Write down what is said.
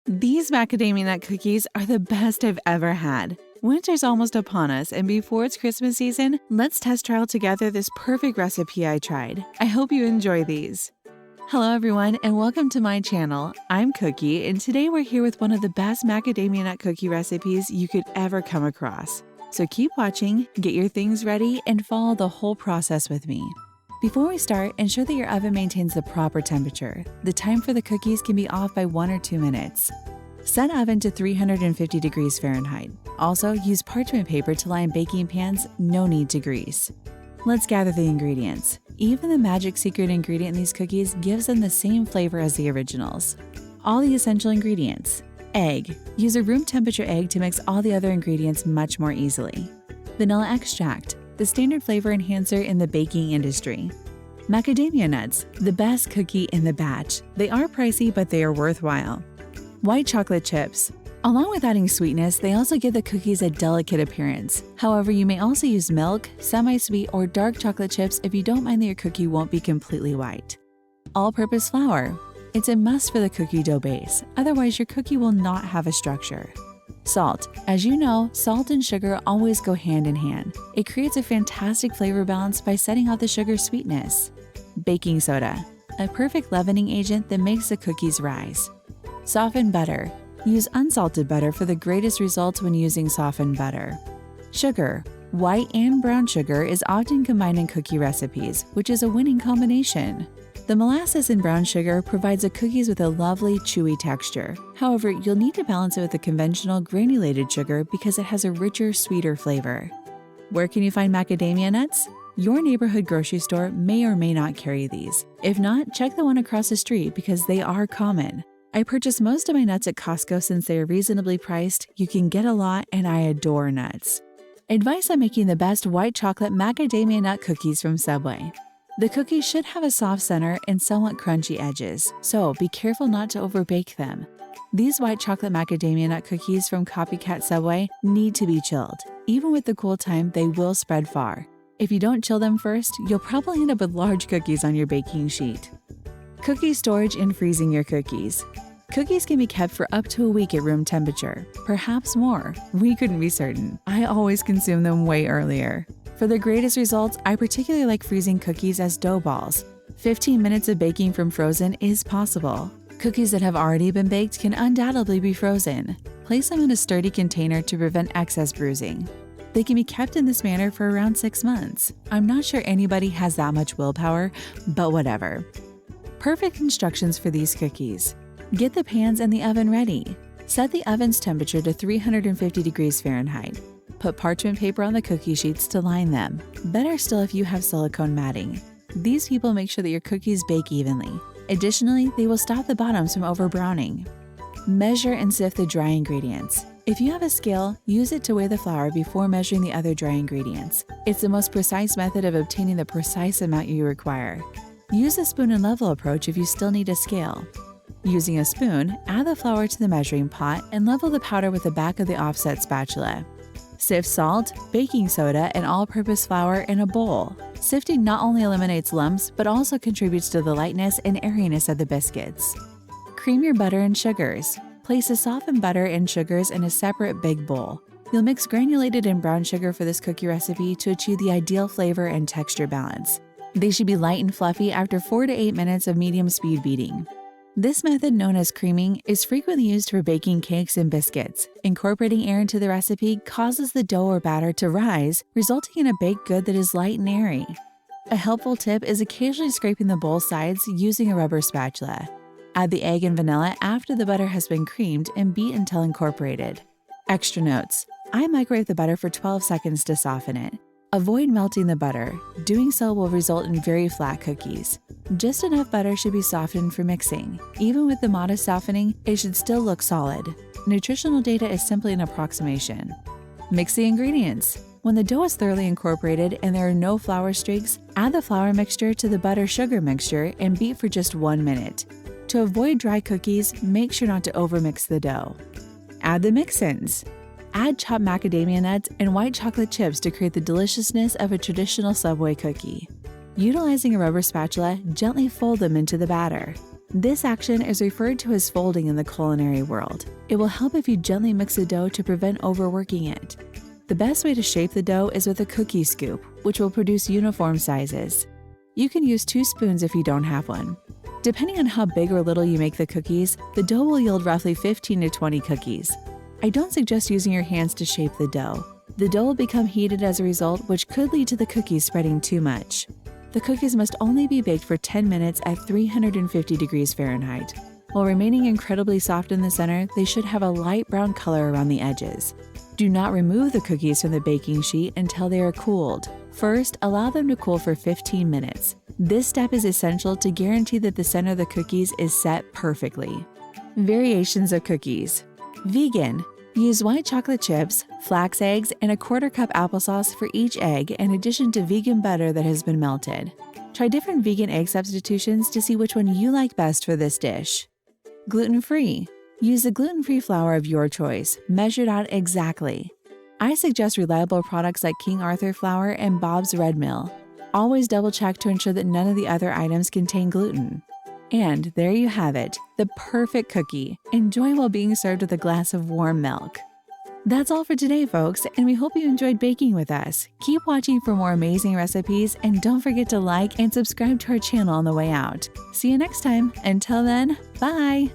These macadamia nut cookies are the best I've ever had. Winter's almost upon us, and before it's Christmas season, let's test trial together this perfect recipe I tried. I hope you enjoy these. Hello everyone, and welcome to my channel. I'm Cookie, and today we're here with one of the best macadamia nut cookie recipes you could ever come across. So keep watching, get your things ready, and follow the whole process with me. Before we start, ensure that your oven maintains the proper temperature. The time for the cookies can be off by 1 or 2 minutes. Set oven to 350 degrees Fahrenheit. Also, use parchment paper to line baking pans, no need to grease. Let's gather the ingredients. Even the magic secret ingredient in these cookies gives them the same flavor as the originals. All the essential ingredients. Egg. Use a room temperature egg to mix all the other ingredients much more easily. Vanilla extract, the standard flavor enhancer in the baking industry. Macadamia nuts, the best cookie in the batch. They are pricey, but they are worthwhile. White chocolate chips. Along with adding sweetness, they also give the cookies a delicate appearance. However, you may also use milk, semi-sweet, or dark chocolate chips if you don't mind that your cookie won't be completely white. All-purpose flour. It's a must for the cookie dough base, otherwise your cookie will not have a structure. Salt. As you know, salt and sugar always go hand in hand. It creates a fantastic flavor balance by setting off the sugar sweetness. Baking soda. A perfect leavening agent that makes the cookies rise. Softened butter. Use unsalted butter for the greatest results when using softened butter. Sugar. White and brown sugar is often combined in cookie recipes, which is a winning combination. The molasses in brown sugar provides the cookies with a lovely, chewy texture. However, you'll need to balance it with the conventional granulated sugar because it has a richer, sweeter flavor. Where can you find macadamia nuts? Your neighborhood grocery store may or may not carry these. If not, check the one across the street because they are common. I purchase most of my nuts at Costco since they are reasonably priced, you can get a lot, and I adore nuts. Advice on making the best white chocolate macadamia nut cookies from Subway. The cookies should have a soft center and somewhat crunchy edges, so be careful not to overbake them. These white chocolate macadamia nut cookies from Copycat Subway need to be chilled. Even with the cool time, they will spread far. If you don't chill them first, you'll probably end up with large cookies on your baking sheet. Cookie storage and freezing your cookies. Cookies can be kept for up to a week at room temperature, perhaps more. We couldn't be certain. I always consume them way earlier. For the greatest results, I particularly like freezing cookies as dough balls. 15 minutes of baking from frozen is possible. Cookies that have already been baked can undoubtedly be frozen. Place them in a sturdy container to prevent excess bruising. They can be kept in this manner for around 6 months. I'm not sure anybody has that much willpower, but whatever. Perfect instructions for these cookies. Get the pans and the oven ready. Set the oven's temperature to 350 degrees Fahrenheit. Put parchment paper on the cookie sheets to line them. Better still if you have silicone matting. These people make sure that your cookies bake evenly. Additionally, they will stop the bottoms from over-browning. Measure and sift the dry ingredients. If you have a scale, use it to weigh the flour before measuring the other dry ingredients. It's the most precise method of obtaining the precise amount you require. Use a spoon and level approach if you still need a scale. Using a spoon, add the flour to the measuring pot and level the powder with the back of the offset spatula. Sift salt, baking soda, and all-purpose flour in a bowl. Sifting not only eliminates lumps, but also contributes to the lightness and airiness of the biscuits. Cream your butter and sugars. Place the softened butter and sugars in a separate big bowl. You'll mix granulated and brown sugar for this cookie recipe to achieve the ideal flavor and texture balance. They should be light and fluffy after 4 to 8 minutes of medium speed beating. This method, known as creaming, is frequently used for baking cakes and biscuits. Incorporating air into the recipe causes the dough or batter to rise, resulting in a baked good that is light and airy. A helpful tip is occasionally scraping the bowl sides using a rubber spatula. Add the egg and vanilla after the butter has been creamed and beat until incorporated. Extra notes: I microwave the butter for 12 seconds to soften it. Avoid melting the butter. Doing so will result in very flat cookies. Just enough butter should be softened for mixing. Even with the modest softening, it should still look solid. Nutritional data is simply an approximation. Mix the ingredients. When the dough is thoroughly incorporated and there are no flour streaks, add the flour mixture to the butter-sugar mixture and beat for just 1 minute. To avoid dry cookies, make sure not to overmix the dough. Add the mix-ins. Add chopped macadamia nuts and white chocolate chips to create the deliciousness of a traditional Subway cookie. Utilizing a rubber spatula, gently fold them into the batter. This action is referred to as folding in the culinary world. It will help if you gently mix the dough to prevent overworking it. The best way to shape the dough is with a cookie scoop, which will produce uniform sizes. You can use 2 spoons if you don't have one. Depending on how big or little you make the cookies, the dough will yield roughly 15 to 20 cookies. I don't suggest using your hands to shape the dough. The dough will become heated as a result, which could lead to the cookies spreading too much. The cookies must only be baked for 10 minutes at 350 degrees Fahrenheit. While remaining incredibly soft in the center, they should have a light brown color around the edges. Do not remove the cookies from the baking sheet until they are cooled. First, allow them to cool for 15 minutes. This step is essential to guarantee that the center of the cookies is set perfectly. Variations of cookies. Vegan. Use white chocolate chips, flax eggs, and a 1/4 cup applesauce for each egg in addition to vegan butter that has been melted. Try different vegan egg substitutions to see which one you like best for this dish. Gluten-free. Use the gluten-free flour of your choice, measured out exactly. I suggest reliable products like King Arthur flour and Bob's Red Mill. Always double-check to ensure that none of the other items contain gluten. And there you have it, the perfect cookie. Enjoy while being served with a glass of warm milk. That's all for today, folks, and we hope you enjoyed baking with us. Keep watching for more amazing recipes, and don't forget to like and subscribe to our channel on the way out. See you next time. Until then, bye!